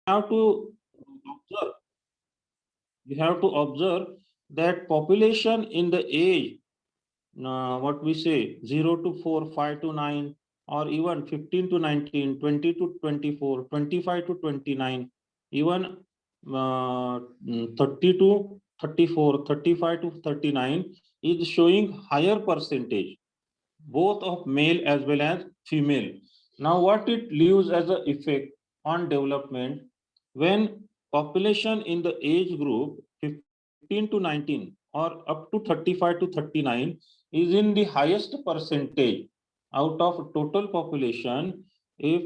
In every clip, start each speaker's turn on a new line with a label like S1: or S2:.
S1: have to observe, we have to observe that population in the age, what we say, 0 to 4, 5 to 9, or even 15 to 19, 20 to 24, 25 to 29, even 30 to 34, 35 to 39 is showing higher percentage, both of male as well as female. Now, what it leaves as an effect on development when population in the age group 15 to 19 or up to 35 to 39 is in the highest percentage out of total population. If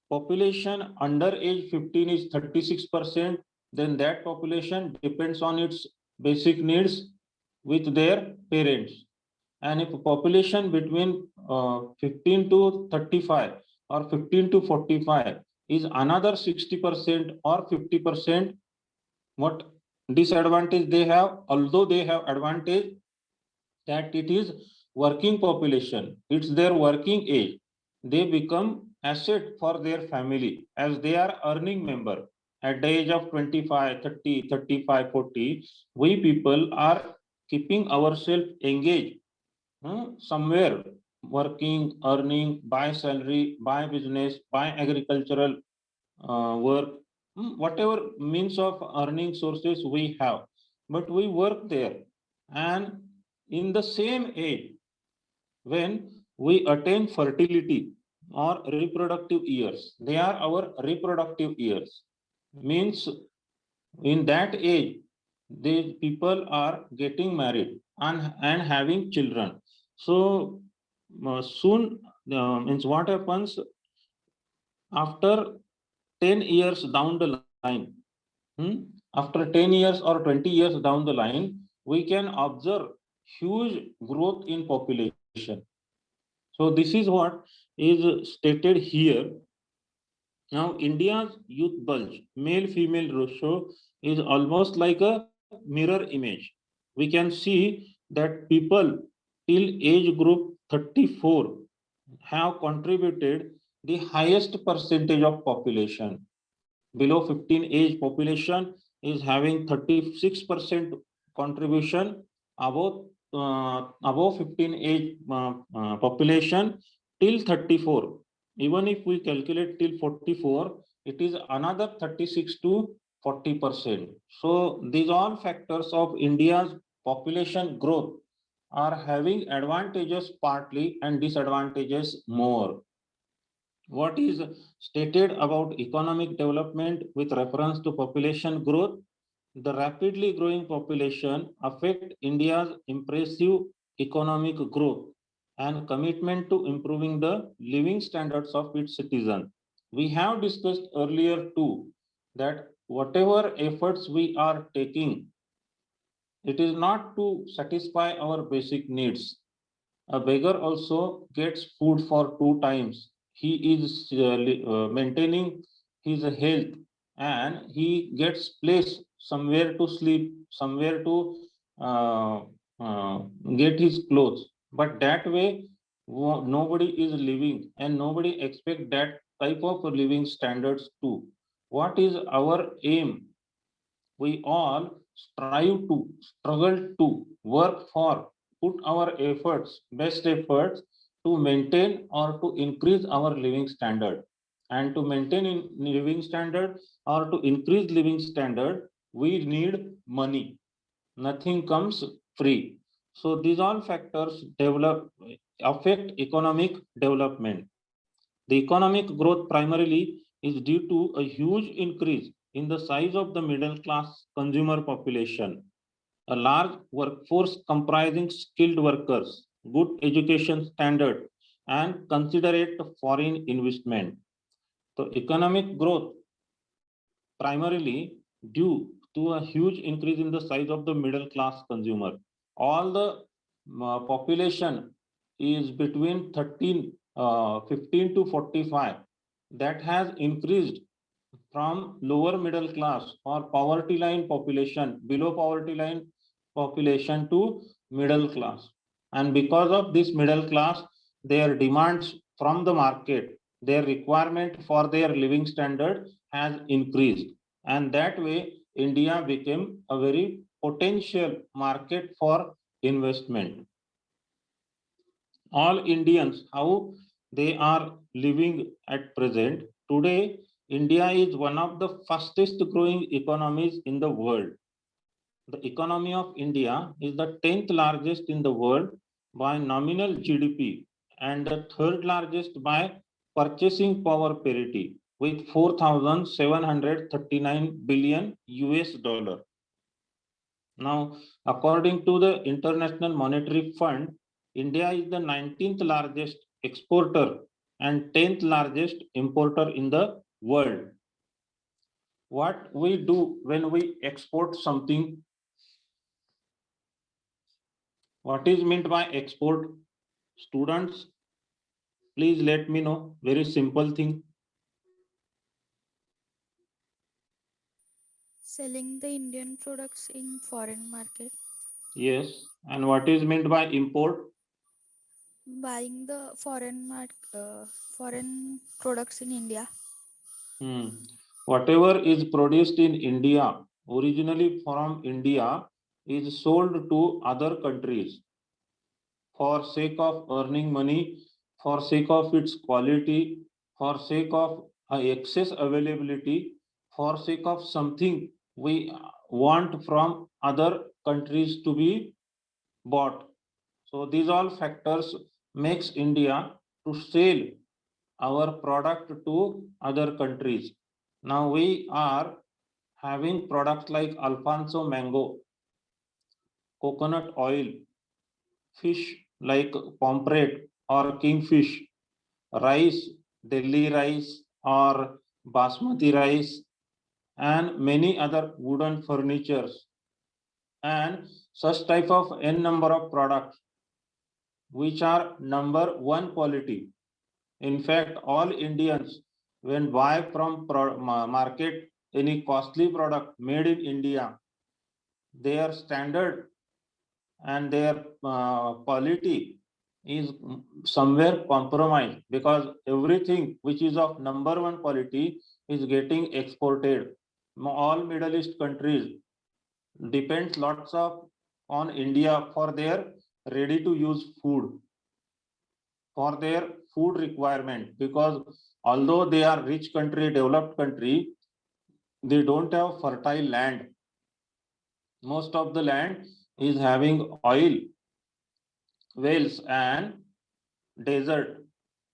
S1: population under age 15 is 36%, then that population depends on its basic needs with their parents. And if population between 15 to 35 or 15 to 45 is another 60% or 50%, what disadvantage they have? Although they have advantage that it is working population, it's their working age, they become asset for their family as they are earning member. At the age of 25, 30, 35, 40, we people are keeping ourselves engaged somewhere, working, earning, by salary, by business, by agricultural work, whatever means of earning sources we have, but we work there. And in the same age, when we attain fertility or reproductive years, they are our reproductive years. Means in that age, these people are getting married and having children. So soon, means what happens after 10 years down the line, after 10 years or 20 years down the line, we can observe huge growth in population. So this is what is stated here. Now, India's youth bulge, male-female ratio is almost like a mirror image. We can see that people till age group 34 have contributed the highest percentage of population. Below 15 age population is having 36% contribution. Above 15 age population till 34. Even if we calculate till 44, it is another 36 to 40%. So these all factors of India's population growth are having advantages partly and disadvantages more. What is stated about economic development with reference to population growth? The rapidly growing population affect India's impressive economic growth and commitment to improving the living standards of its citizens. We have discussed earlier too that whatever efforts we are taking, it is not to satisfy our basic needs. A beggar also gets food for 2 times. He is maintaining his health and he gets place somewhere to sleep, somewhere to uh, uh, get his clothes. But that way, nobody is living and nobody expect that type of living standards too. What is our aim? We all strive to, struggle to, work for, put our efforts, best efforts to maintain or to increase our living standard. And to maintain in living standard or to increase living standard, we need money. Nothing comes free. So these all factors develop affect economic development. The economic growth primarily is due to a huge increase in the size of the middle class consumer population, a large workforce comprising skilled workers, good education standard, and considerate foreign investment. So economic growth primarily due to a huge increase in the size of the middle class consumer. All the population is between 15 to 45 that has increased from lower middle class or poverty line population, below poverty line population to middle class. And because of this middle class, their demands from the market their requirement for their living standard has increased, and that way India became a very potential market for investment. All Indians, how they are living at present. Today, India is one of the fastest growing economies in the world. The economy of India is the 10th largest in the world by nominal GDP and the third largest by purchasing power parity with 4,739 billion US dollar. Now, according to the International Monetary Fund, India is the 19th largest exporter and 10th largest importer in the world. What we do when we export something? What is meant by export? Students, please let me know. Very simple thing.
S2: Selling the Indian products in foreign market.
S1: Yes. And what is meant by import?
S2: Buying the foreign products in India.
S1: Whatever is produced in India, originally from India, is sold to other countries for sake of earning money, for sake of its quality, for sake of excess availability, for sake of something we want from other countries to be bought. So these all factors makes India to sell our product to other countries. Now we are having products like Alfonso mango, coconut oil, fish like pomfret or kingfish, rice, Delhi rice or basmati rice, and many other wooden furnitures, and such type of n number of products which are number one quality. In fact, all Indians, when buy from market any costly product made in India, their standard and their quality is somewhere compromised, because everything which is of number one quality is getting exported. All Middle East countries depends lots of on India for their ready to use food, for their food requirement, because although they are rich country, developed country, they don't have fertile land. Most of the land is having oil wells and desert.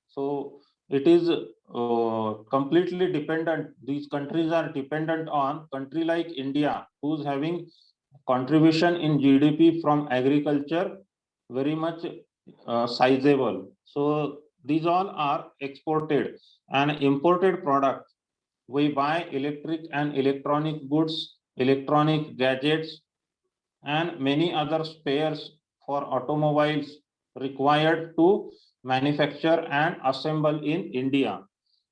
S1: So it is completely dependent. These countries are dependent on country like India, who's having contribution in GDP from agriculture very much sizable. So these all are exported and imported products. We buy electric and electronic goods, electronic gadgets, and many other spares for automobiles required to manufacture and assemble in India.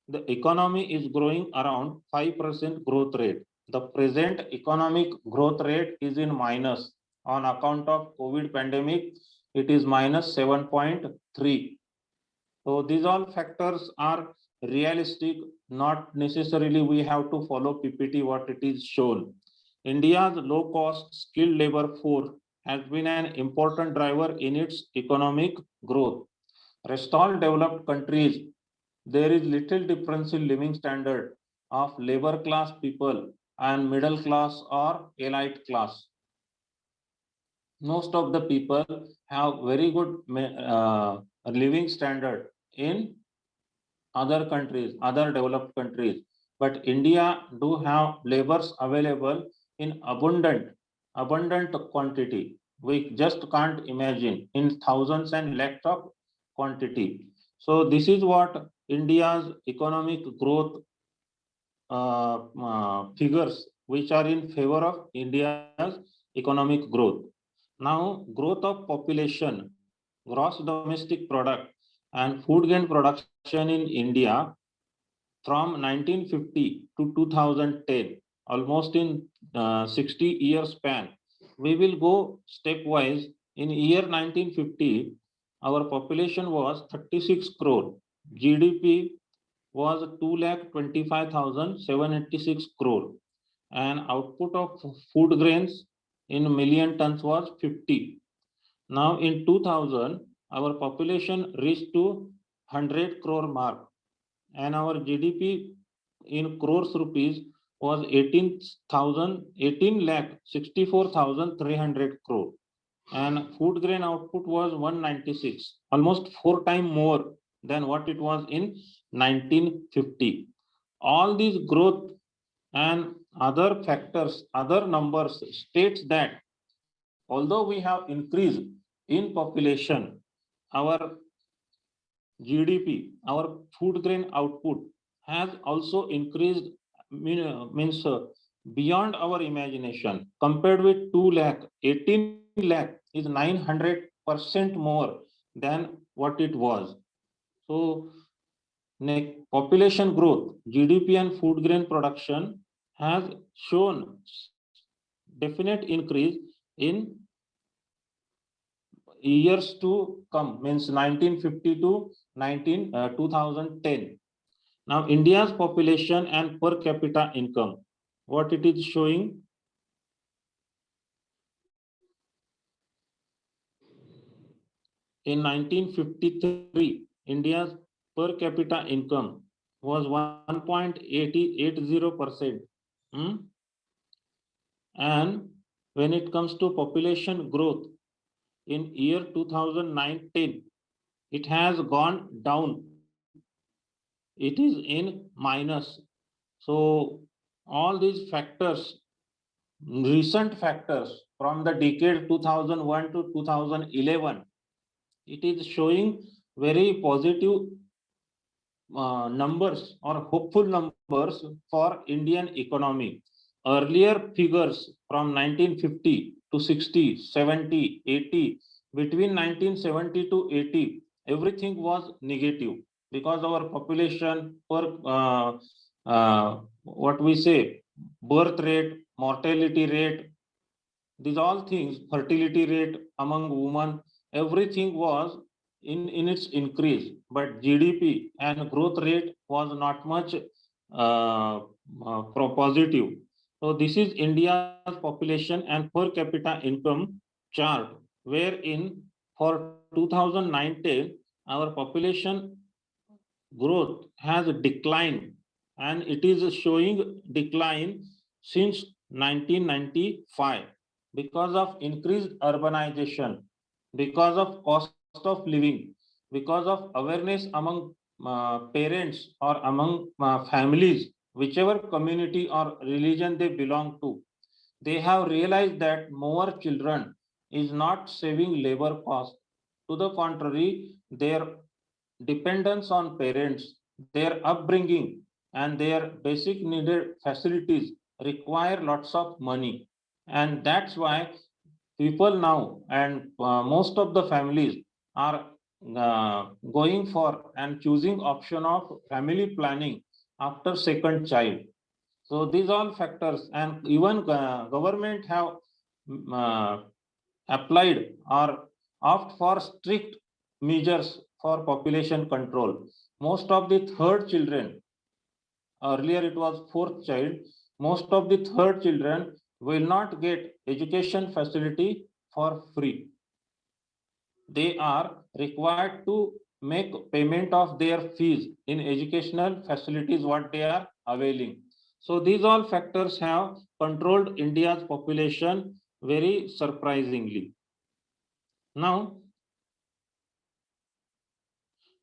S1: The economy is growing around 5% growth rate. The present economic growth rate is in minus on account of COVID pandemic. It is minus 7.3. So these all factors are realistic, not necessarily we have to follow PPT what it is shown. India's low cost skilled labor force has been an important driver in its economic growth. Rest all developed countries, there is little difference in living standard of labor class people and middle class or elite class. Most of the people have very good living standard in other countries, other developed countries. But India do have labors available in abundant quantity. We just can't imagine in thousands and lakhs of quantity. So this is what India's economic growth figures, which are in favor of India's economic growth. Now, growth of population, gross domestic product, and food grain production in India from 1950 to 2010, almost in 60 year span. We will go stepwise. In year 1950, our population was 36 crore. GDP was 2,25,786 crore, and output of food grains in million tons was 50. Now in 2000, our population reached to 100 crore mark, and our GDP in crores rupees was 18 lakh 64,300 crore, and food grain output was 196, almost 4 times more than what it was in 1950. All these growth and other factors, other numbers states that although we have increased in population, our GDP, our food grain output has also increased, means beyond our imagination. Compared with 2 lakh, 18 lakh is 900% more than what it was. So population growth, GDP and food grain production has shown definite increase in years to come, means 1950 to 2010. Now India's population and per capita income, what it is showing. In 1953, India's per capita income was 1.80%. And when it comes to population growth in year 2019, it has gone down. It is in minus. So all these factors, recent factors from the decade 2001 to 2011, it is showing very positive numbers or hopeful numbers for Indian economy. Earlier figures from 1950 to 60, 70, 80, between 1970 to 80, everything was negative because our population per what we say, birth rate, mortality rate, these all things, fertility rate among women, everything was in its increase, but GDP and growth rate was not much positive. So this is India's population and per capita income chart, wherein for 2019 our population growth has declined, and it is showing decline since 1995 because of increased urbanization, because of cost of living, because of awareness among parents or among families, whichever community or religion they belong to. They have realized that more children is not saving labor cost. To the contrary, their dependence on parents, their upbringing, and their basic needed facilities require lots of money. And that's why people now and most of the families are going for and choosing option of family planning after second child. So these all factors, and even government have uh, applied or opt for strict measures for population control. Most of the third children, earlier it was fourth child, most of the third children will not get education facility for free. They are required to make payment of their fees in educational facilities what they are availing. So these all factors have controlled India's population very surprisingly. Now,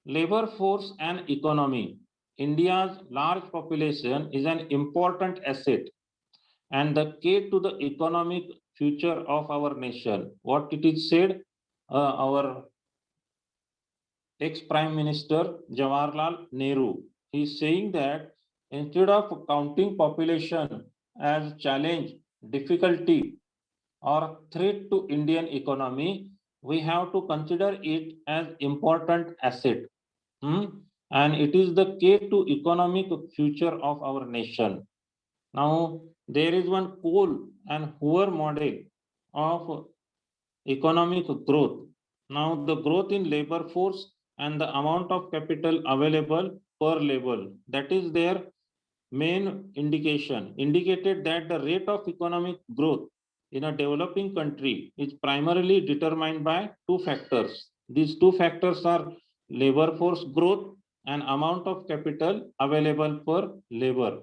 S1: labor force and economy. India's large population is an important asset and the key to the economic future of our nation. What it is said, our ex-Prime Minister Jawaharlal Nehru, he is saying that instead of counting population as challenge, difficulty, or threat to Indian economy, we have to consider it as important asset. And it is the key to economic future of our nation. Now, there is one Cole and Hoover model of economic growth. Now, the growth in labor force and the amount of capital available per level. That is their main indication, indicated that the rate of economic growth in a developing country is primarily determined by two factors. These two factors are labor force growth and amount of capital available per labor.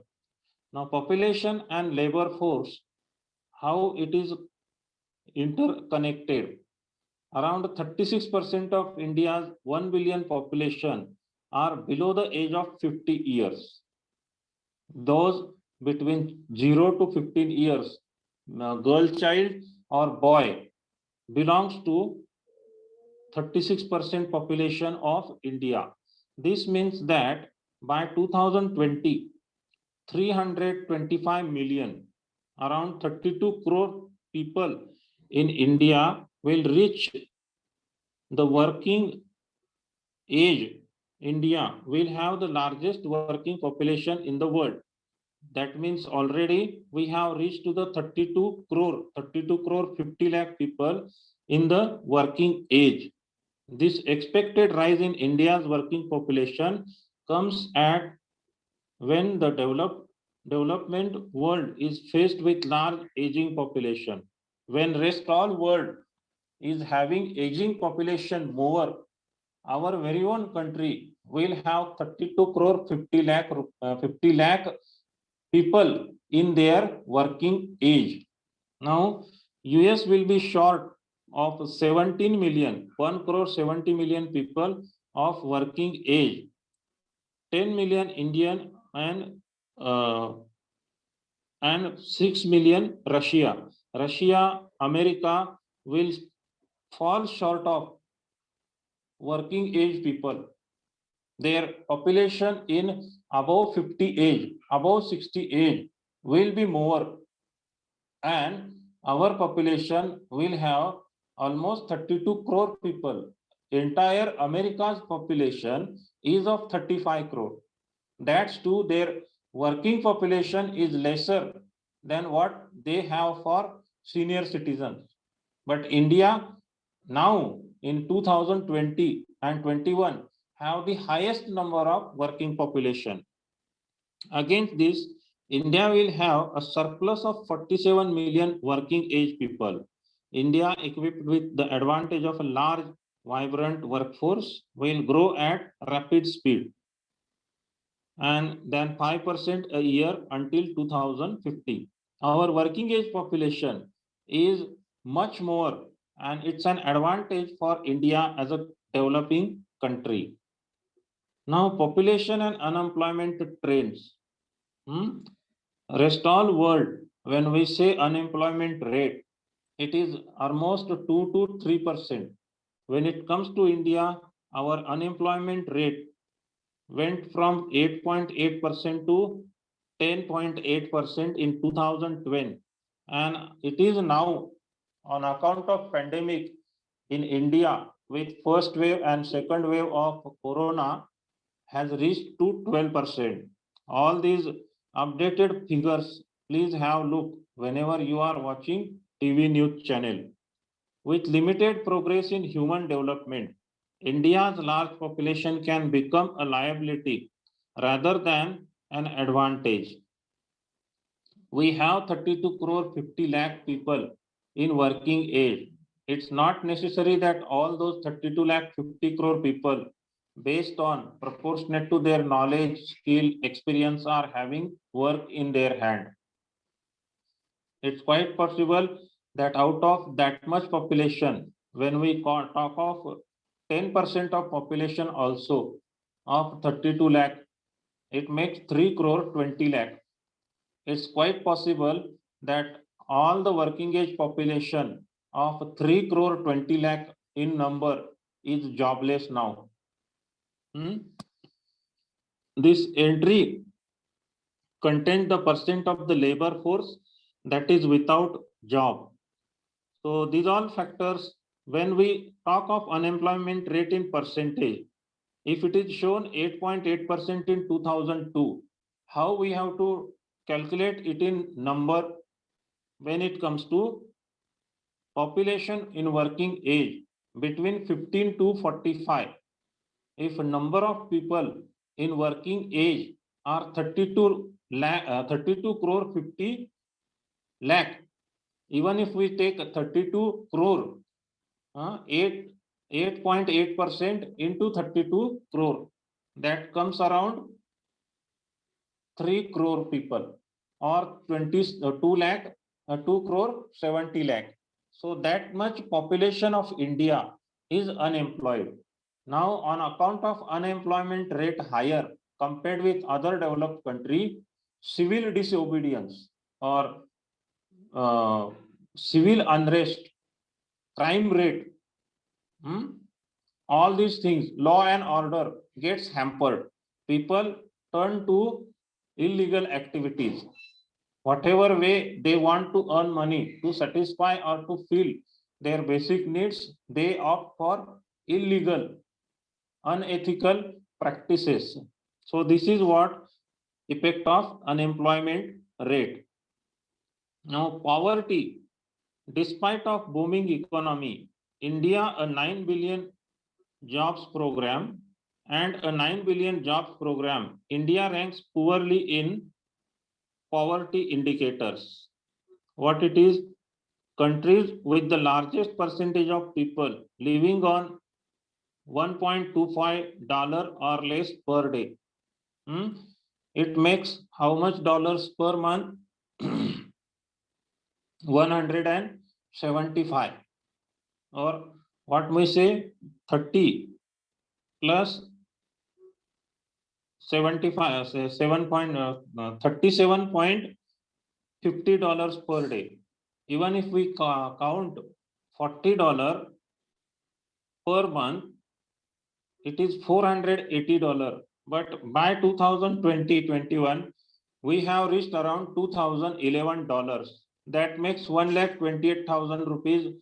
S1: Now, population and labor force, how it is interconnected. Around 36% of India's 1 billion population are below the age of 50 years. Those between 0 to 15 years, girl child or boy, belongs to 36% population of India. This means that by 2020, 325 million, around 32 crore people in India will reach the working age. India will have the largest working population in the world. That means already we have reached to the 32 crore 50 lakh people in the working age. This expected rise in India's working population comes at when the development world is faced with large aging population. When rest all world is having aging population more, our very own country will have 32 crore 50 lakh people in their working age. Now, US will be short of 17 million, 1 crore 70 million people of working age, 10 million Indian uh, and 6 million Russia. Russia, America will fall short of working age people. Their population in above 50 age, above 60 age will be more, and our population will have almost 32 crore people. Entire America's population is of 35 crore. That's too, their working population is lesser than what they have for senior citizens. But India now in 2020 and 21 have the highest number of working population. Against this, India will have a surplus of 47 million working age people. India, equipped with the advantage of a large, vibrant workforce, will grow at rapid speed and then 5% a year until 2050. Our working age population is much more, and it's an advantage for India as a developing country. Now, population and unemployment trends. Rest all world, when we say unemployment rate, it is almost 2 to 3%. When it comes to India, our unemployment rate went from 8.8% to 10.8% in 2020, and it is now, on account of pandemic in India with first wave and second wave of corona, has reached to 12%. All these updated figures, please have look whenever you are watching TV news channel. With limited progress in human development, India's large population can become a liability rather than an advantage. We have 32 crore 50 lakh people in working age. It's not necessary that all those 32 lakh 50 crore people, based on proportionate to their knowledge, skill, experience, are having work in their hand. It's quite possible that out of that much population, when we talk of 10% of population also of 32 lakh, it makes 3 crore 20 lakh. It's quite possible that all the working age population of 3 crore 20 lakh in number is jobless now. This entry contains the percent of the labor force that is without job. So these all factors, when we talk of unemployment rate in percentage, if it is shown 8.8% in 2002, how we have to calculate it in number when it comes to population in working age between 15 to 45? If a number of people in working age are 32 crore 50 lakh. Even if we take 32 crore, 8.8% into 32 crore, that comes around 3 crore people, or 2 lakh, 2 crore 70 lakh. So that much population of India is unemployed. Now, on account of unemployment rate higher compared with other developed country, civil disobedience or civil unrest, crime rate, all these things, law and order gets hampered. People turn to illegal activities. Whatever way they want to earn money to satisfy or to fill their basic needs, they opt for illegal, unethical practices. So this is what effect of unemployment rate. Now, poverty, despite of booming economy, India a 9 billion jobs program and a 9 billion jobs program, India ranks poorly in poverty indicators. What it is? Countries with the largest percentage of people living on $1.25 or less per day. It makes how much dollars per month? 175, or what we say 30 plus 75, 37.50 per day. Even if we count $40 per month, it is $480. But by 2020-21, we have reached around $2,011. That makes 1,28,000 rupees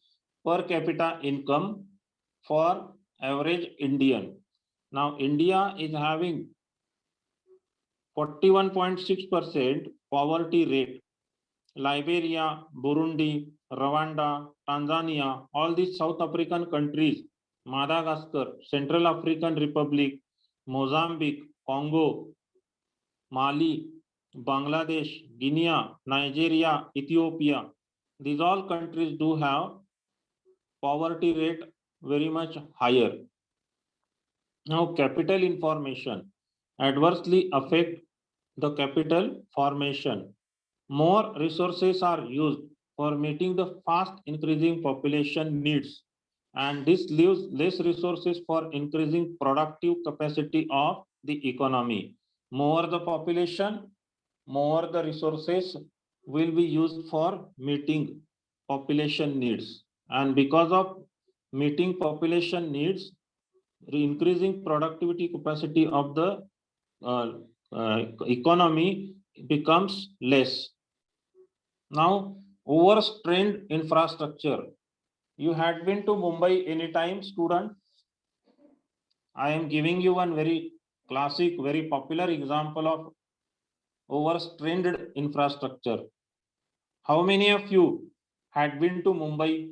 S1: per capita income for average Indian. Now, India is having 41.6% poverty rate. Liberia, Burundi, Rwanda, Tanzania, all these South African countries, Madagascar, Central African Republic, Mozambique, Congo, Mali, Bangladesh, Guinea, Nigeria, Ethiopia, these all countries do have poverty rate very much higher. Now, capital information adversely affect the capital formation. More resources are used for meeting the fast increasing population needs, and this leaves less resources for increasing productive capacity of the economy. More the population, more the resources will be used for meeting population needs. And because of meeting population needs, increasing productivity capacity of the economy becomes less. Now, overstrained infrastructure. You had been to Mumbai anytime, student? I am giving you one very classic, very popular example of overstrained infrastructure. How many of you had been to Mumbai?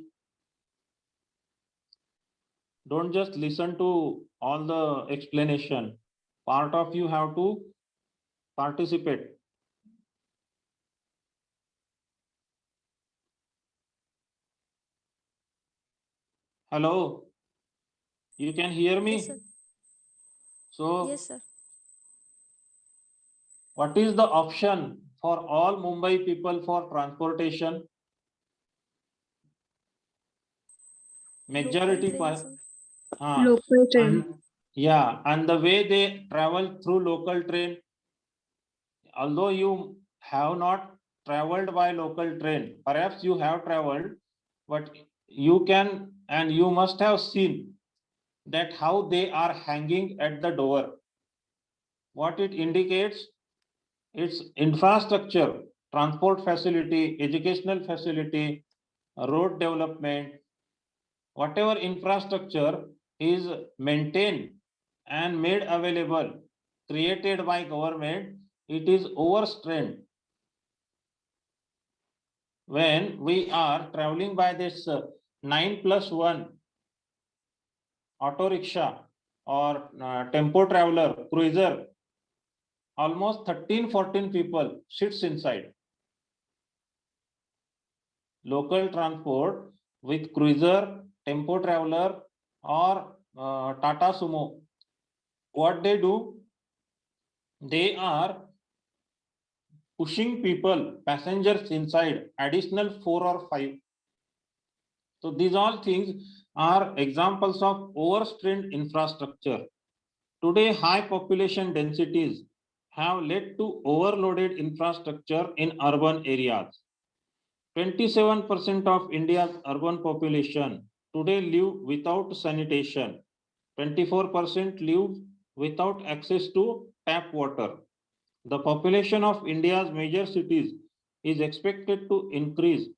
S1: Don't just listen to all the explanation. Part of you have to participate. Hello, you can hear me?
S2: Yes, sir.
S1: So,
S2: Yes, sir.
S1: what is the option for all Mumbai people for transportation? Majority
S2: Local train, sir.
S3: Local train.
S1: and yeah, and the way they travel through local train, although you have not traveled by local train, perhaps you have traveled, but you can and you must have seen that how they are hanging at the door. What it indicates, its infrastructure, transport facility, educational facility, road development, whatever infrastructure is maintained and made available, created by government, it is overstrained. When we are traveling by this 9+1 auto rickshaw or tempo traveler, cruiser, almost 13-14 people sits inside. Local transport with cruiser, tempo traveler, or Tata Sumo. What they do? They are pushing people, passengers inside, additional 4 or 5. So these all things are examples of overstrained infrastructure. Today, high population densities have led to overloaded infrastructure in urban areas. 27% of India's urban population today live without sanitation. 24% live without access to tap water. The population of India's major cities is expected to increase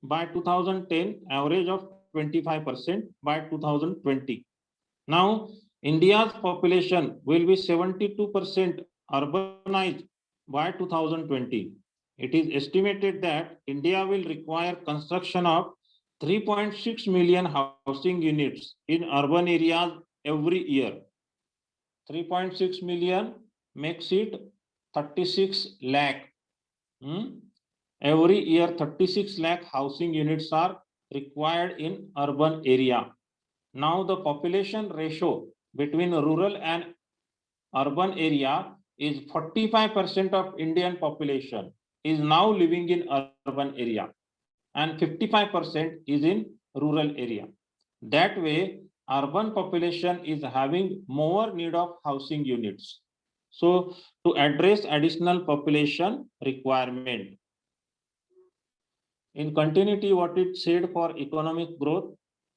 S1: by 2010, average of 25% by 2020. Now, India's population will be 72% urbanized by 2020. It is estimated that India will require construction of 3.6 million housing units in urban areas every year. 3.6 million makes it 36 lakh. Every year, 36 lakh housing units are required in urban area. Now the population ratio between rural and urban area is 45% of Indian population is now living in urban area and 55% is in rural area. That way, urban population is having more need of housing units. So to address additional population requirement. In continuity, what it said for economic growth,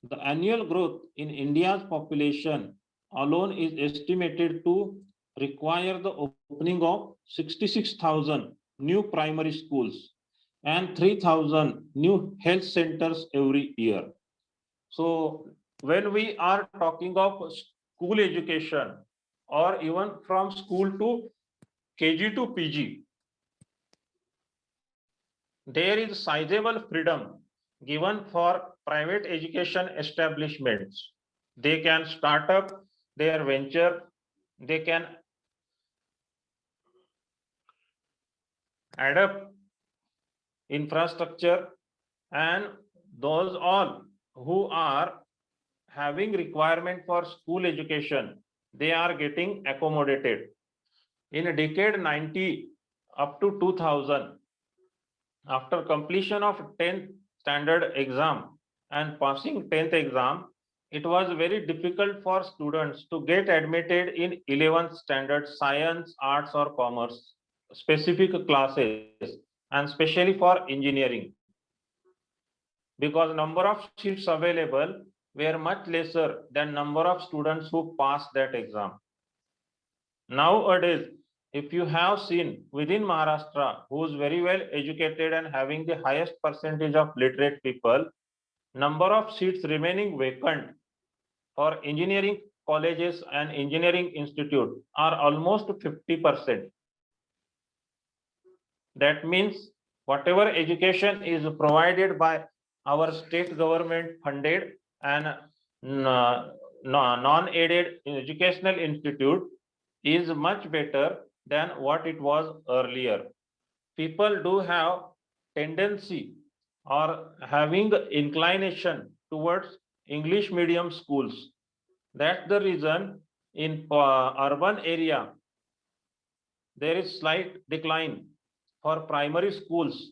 S1: the annual growth in India's population alone is estimated to require the opening of 66,000 new primary schools and 3,000 new health centers every year. So when we are talking of school education or even from school to KG to PG, there is sizable freedom given for private education establishments. They can start up their venture, they can add up infrastructure, and those all who are having requirement for school education, they are getting accommodated. In a decade 90 up to 2000, after completion of 10th standard exam and passing 10th exam, it was very difficult for students to get admitted in 11th standard science, arts or commerce specific classes, and especially for engineering, because number of seats available were much lesser than number of students who passed that exam. Nowadays, if you have seen within Maharashtra, who is very well educated and having the highest percentage of literate people, number of seats remaining vacant for engineering colleges and engineering institute are almost 50%. That means whatever education is provided by our state government funded and non-aided educational institute is much better than what it was earlier. People do have tendency or having inclination towards English medium schools. That's the reason in urban area there is slight decline for primary schools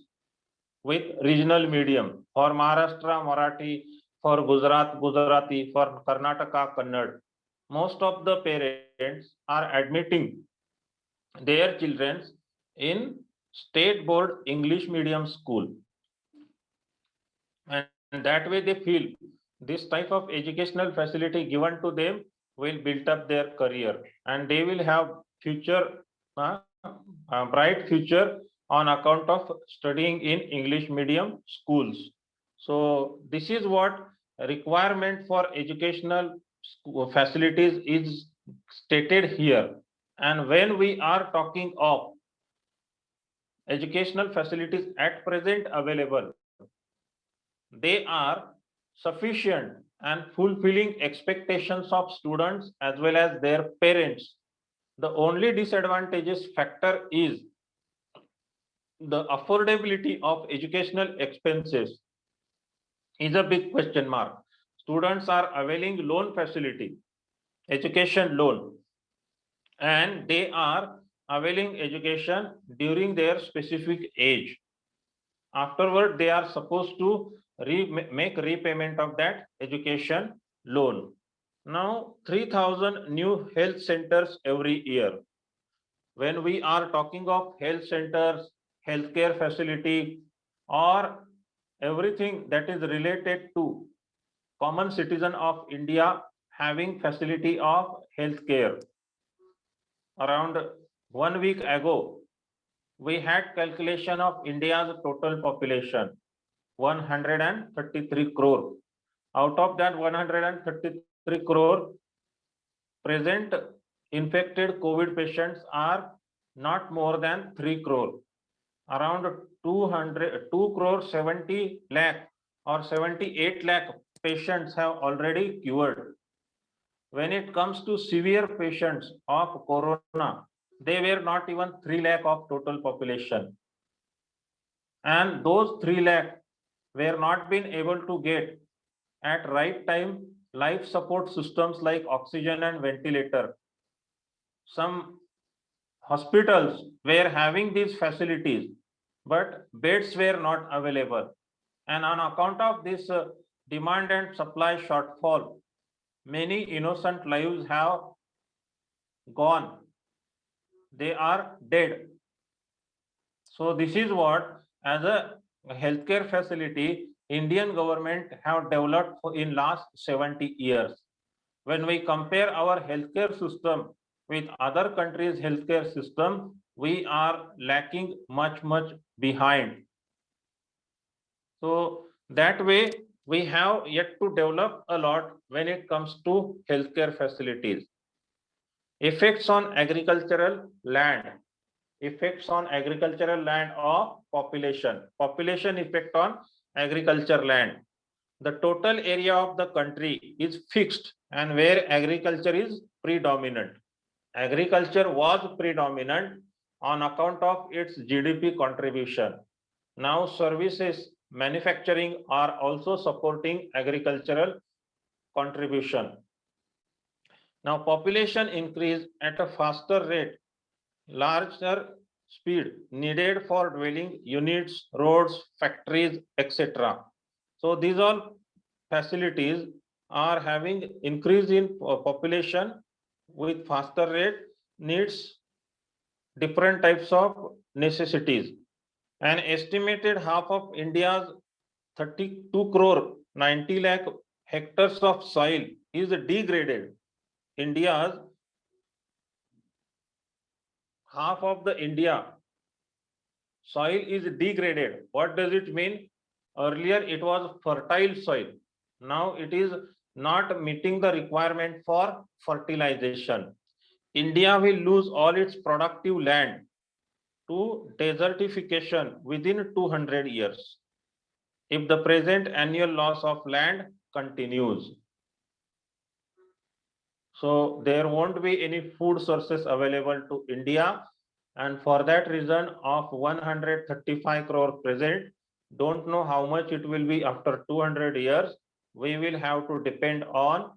S1: with regional medium, for Maharashtra Marathi, for Gujarat Gujarati, for Karnataka Kannada. Most of the parents are admitting their children in state board English medium school, and that way they feel this type of educational facility given to them will build up their career and they will have future, bright future on account of studying in English medium schools. So this is what requirement for educational facilities is stated here. And when we are talking of educational facilities at present available, they are sufficient and fulfilling expectations of students as well as their parents The only disadvantageous factor is the affordability of educational expenses is a big question mark. Students are availing loan facility, education loan, and they are availing education during their specific age. Afterward, they are supposed to make repayment of that education loan. Now, 3,000 new health centers every year. When we are talking of health centers, healthcare facility, or everything that is related to common citizen of India having facility of healthcare. Around 1 week ago, we had calculation of India's total population, 133 crore. Out of that 133 crore, present infected COVID patients are not more than 3 crore. Around 2 crore 70 lakh or 78 lakh patients have already cured. When it comes to severe patients of corona, they were not even 3 lakh of total population. And those 3 lakh were not been able to get at right time life support systems like oxygen and ventilator. Some hospitals were having these facilities, but beds were not available. And on account of this demand and supply shortfall, many innocent lives have gone. They are dead. So this is what, as a healthcare facility, Indian government have developed in last 70 years. When we compare our healthcare system with other countries' healthcare system, we are lacking much behind. So that way, we have yet to develop a lot when it comes to healthcare facilities. Effects on agricultural land. Effects on agricultural land of population. Population effect on agriculture land. The total area of the country is fixed and where agriculture is predominant. Agriculture was predominant on account of its GDP contribution. Now services, manufacturing are also supporting agricultural contribution. Now population increase at a faster rate, larger speed needed for dwelling units, roads, factories, etc. So these all facilities are having increase in population with faster rate, needs different types of necessities. An estimated half of India's 32 crore 90 lakh hectares of soil is degraded. India's half of the India soil is degraded. What does it mean? Earlier it was fertile soil. Now it is not meeting the requirement for fertilization. India will lose all its productive land to desertification within 200 years if the present annual loss of land continues. So there won't be any food sources available to India, and for that reason of 135 crore present, don't know how much it will be after 200 years. We will have to depend on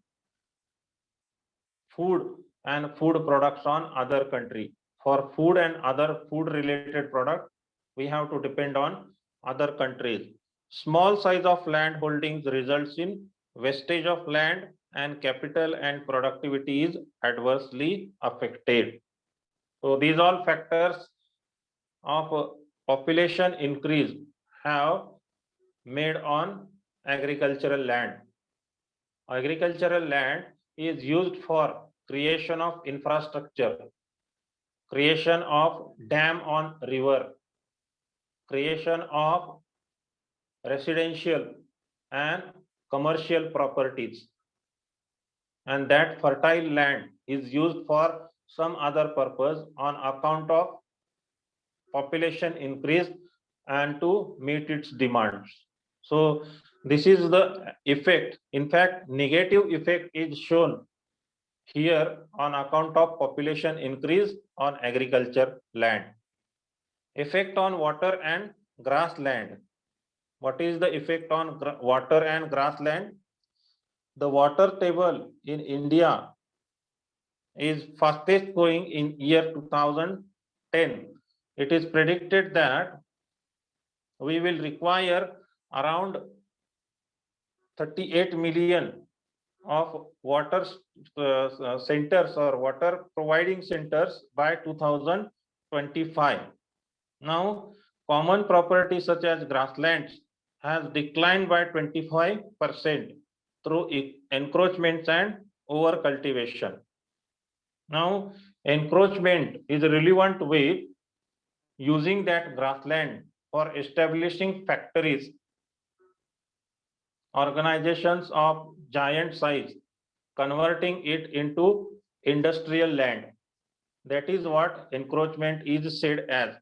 S1: food and food products on other country. For food and other food related products, we have to depend on other countries. Small size of land holdings results in wastage of land and capital and productivity is adversely affected. So these all factors of population increase have made on agricultural land. Agricultural land is used for creation of infrastructure, creation of dam on river, creation of residential and commercial properties. And that fertile land is used for some other purpose on account of population increase and to meet its demands. So this is the effect. In fact, negative effect is shown here on account of population increase on agriculture land. Effect on water and grassland. What is the effect on water and grassland? The water table in India is fastest growing in year 2010. It is predicted that we will require around 38 million of water centers or water providing centers by 2025. Now, common property such as grasslands has declined by 25% through encroachments and over cultivation. Now, encroachment is relevant with using that grassland for establishing factories, organizations of giant size, converting it into industrial land. That is what encroachment is said as.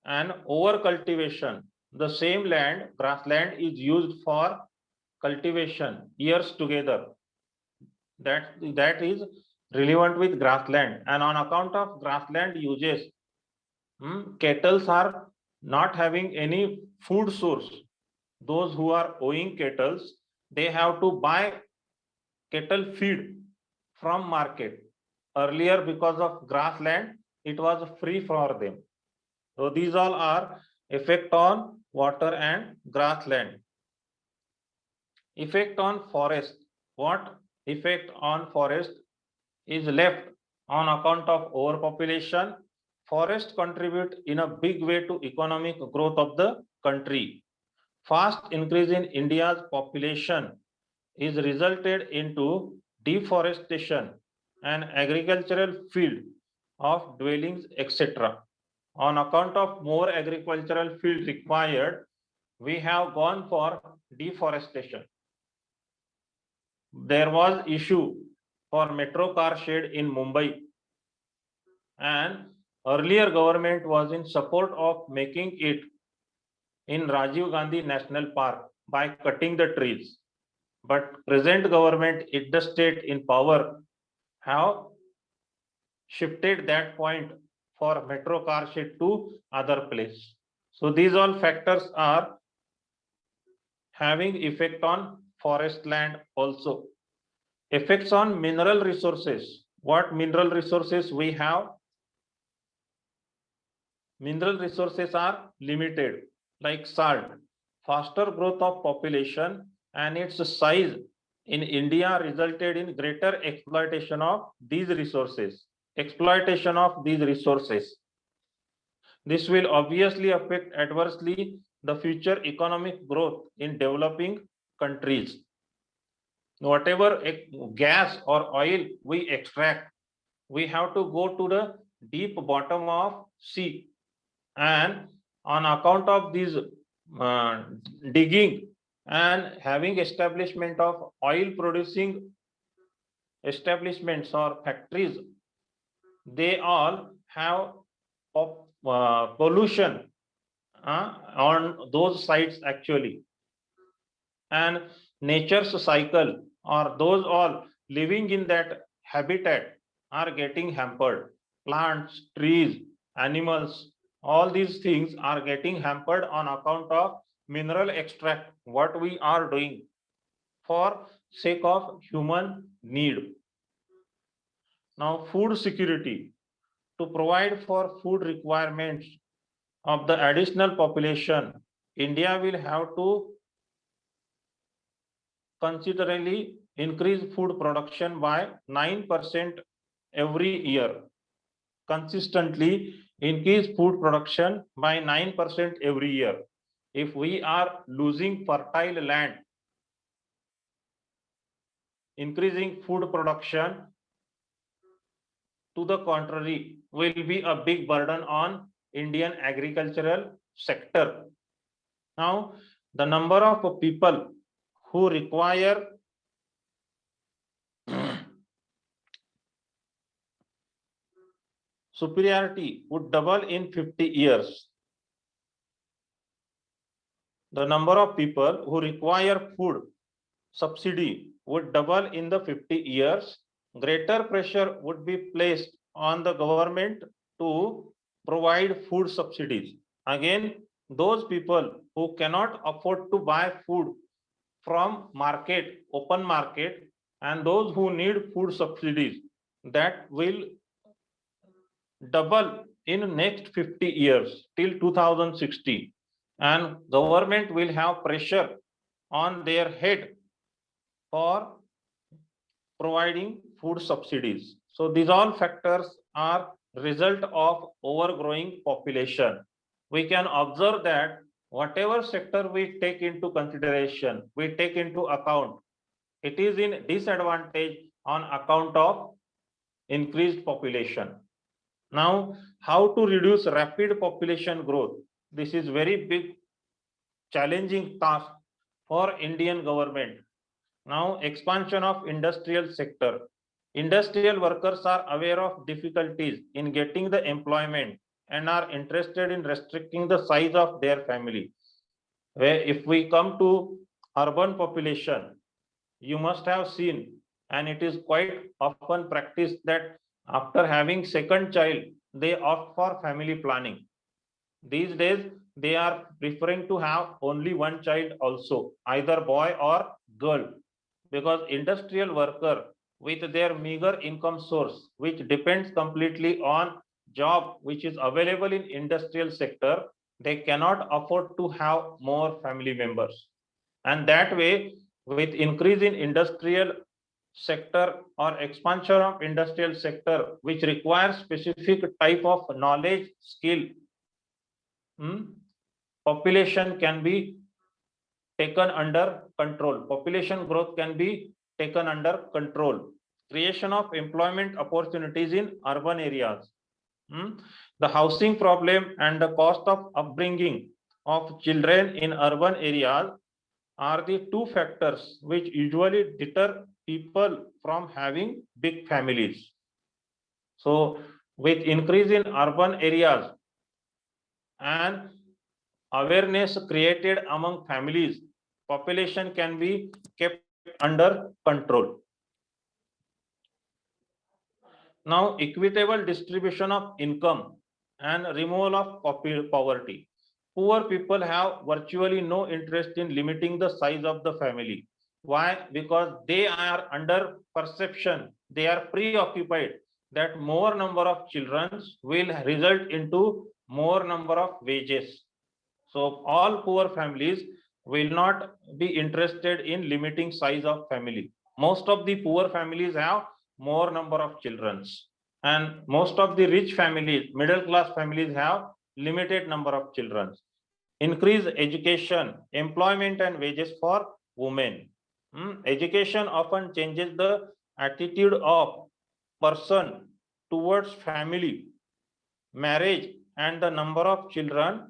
S1: And over cultivation, the same land, grassland, is used for cultivation years together. That is relevant with grassland. And on account of grassland uses, cattle are not having any food source. Those who are owning cattle, they have to buy cattle feed from market. Earlier, because of grassland, it was free for them. So these all are effect on water and grassland. Effect on forest. What effect on forest is left on account of overpopulation? Forests contribute in a big way to economic growth of the country. Fast increase in India's population is resulted into deforestation and agricultural field of dwellings, etc. On account of more agricultural field required, we have gone for deforestation. There was issue for metro car shed in Mumbai, and earlier government was in support of making it in Rajiv Gandhi National Park by cutting the trees. But present government, it the state in power, have shifted that point for metro car shed to other place. So these all factors are having effect on forest land also. Effects on mineral resources. What mineral resources we have? Mineral resources are limited, like salt. Faster growth of population and its size in India resulted in greater exploitation of these resources. Exploitation of these resources. This will obviously affect adversely the future economic growth in developing countries. Whatever gas or oil we extract, we have to go to the deep bottom of sea, and on account of these digging and having establishment of oil producing establishments or factories, they all have pollution on those sites actually. And nature's cycle, or those all living in that habitat, are getting hampered. Plants, trees, animals, all these things are getting hampered on account of mineral extract, what we are doing for sake of human need. Now, food security. To provide for food requirements of the additional population, India will have to considerably increase food production by 9% every year. Consistently increase food production by 9% every year. If we are losing fertile land, increasing food production, to the contrary, will be a big burden on Indian agricultural sector. Now, the number of people who require superiority would double in 50 years. The number of people who require food subsidy would double in the 50 years. greater pressure would be placed on the government to provide food subsidies. Again, those people who cannot afford to buy food from market, open market, and those who need food subsidies, that will double in next 50 years till 2060, and government will have pressure on their head for providing food subsidies. So these all factors are result of overgrowing population. We can observe that whatever sector we take into consideration, we take into account, it is in disadvantage on account of increased population. Now, how to reduce rapid population growth? This is very big challenging task for Indian government. Now, expansion of industrial sector. Industrial workers are aware of difficulties in getting the employment and are interested in restricting the size of their family. Where if we come to urban population, you must have seen, and it is quite often practiced, that after having second child, they opt for family planning. These days, they are preferring to have only one child also, either boy or girl, because industrial worker with their meager income source, which depends completely on job which is available in industrial sector, they cannot afford to have more family members. And that way, with increase in industrial sector or expansion of industrial sector, which requires specific type of knowledge, skill, population can be taken under control. Population growth can be taken under control. Creation of employment opportunities in urban areas. The housing problem and the cost of upbringing of children in urban areas are the two factors which usually deter people from having big families. So with increase in urban areas and awareness created among families, population can be kept under control. Now, equitable distribution of income and removal of poverty. Poor people have virtually no interest in limiting the size of the family. Why? Because they are under perception, they are preoccupied that more number of children will result into more number of wages. So all poor families will not be interested in limiting size of family. Most of the poor families have more number of children, and most of the rich families, middle class families, have limited number of children. Increase education, employment and wages for women. Education often changes the attitude of person towards family, marriage, and the number of children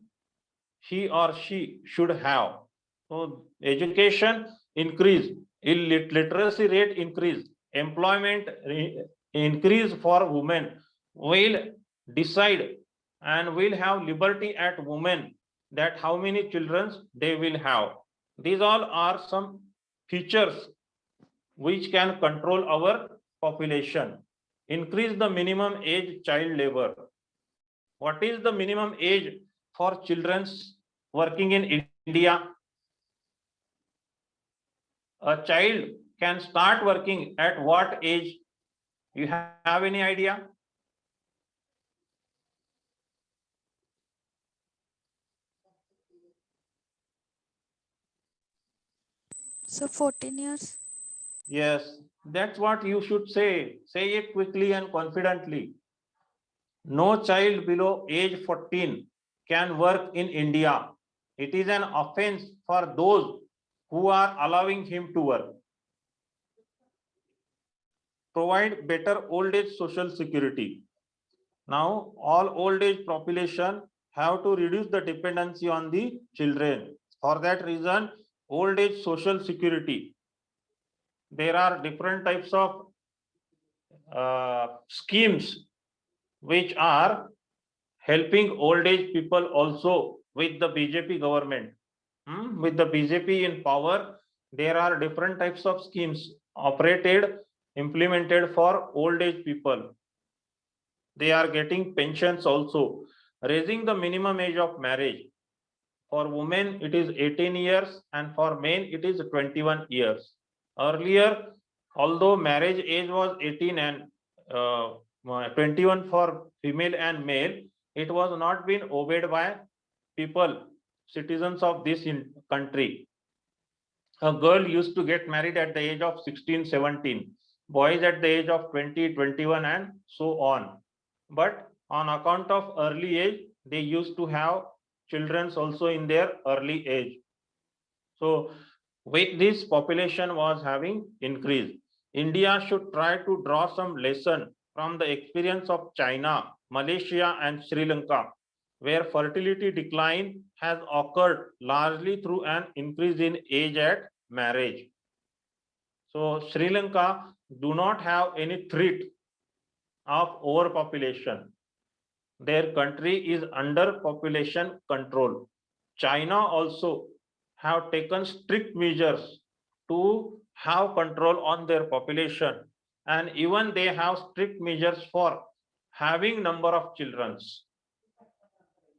S1: he or she should have. So education increase, literacy rate increase, employment increase for women will decide and will have liberty at women that how many children they will have. These all are some features which can control our population. Increase the minimum age child labor. What is the minimum age for children working in India? A child can start working at what age? You have any idea?
S2: So 14 years.
S1: Yes, that's what you should say. Say it quickly and confidently. No child below age 14 can work in India. It is an offense for those who are allowing him to work. Provide better old age social security. Now, all old age population have to reduce the dependency on the children. For that reason, old age social security, there are different types of schemes which are helping old age people also with the BJP government. With the BJP in power, there are different types of schemes operated implemented for old age people. They are getting pensions also, raising the minimum age of marriage. For women, it is 18 years, and for men, it is 21 years. Earlier, although marriage age was 18 and 21 for female and male, it was not been obeyed by people, citizens of this country. A girl used to get married at the age of 16, 17, boys at the age of 20, 21, and so on. But on account of early age, they used to have children also in their early age. So with this, population was having increased. India should try to draw some lesson from the experience of China, Malaysia, and Sri Lanka, where fertility decline has occurred largely through an increase in age at marriage. So Sri Lanka do not have any threat of overpopulation. Their country is under population control. China also have taken strict measures to have control on their population, and even they have strict measures for having number of children.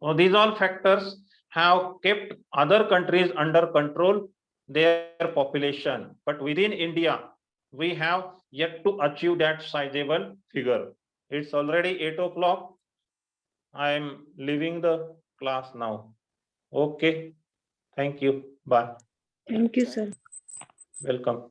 S1: So these all factors have kept other countries under control their population, but within India we have yet to achieve that sizable figure. It's already 8 o'clock. I am leaving the class now. Okay. Thank you. Bye.
S3: Thank you, sir.
S1: Welcome.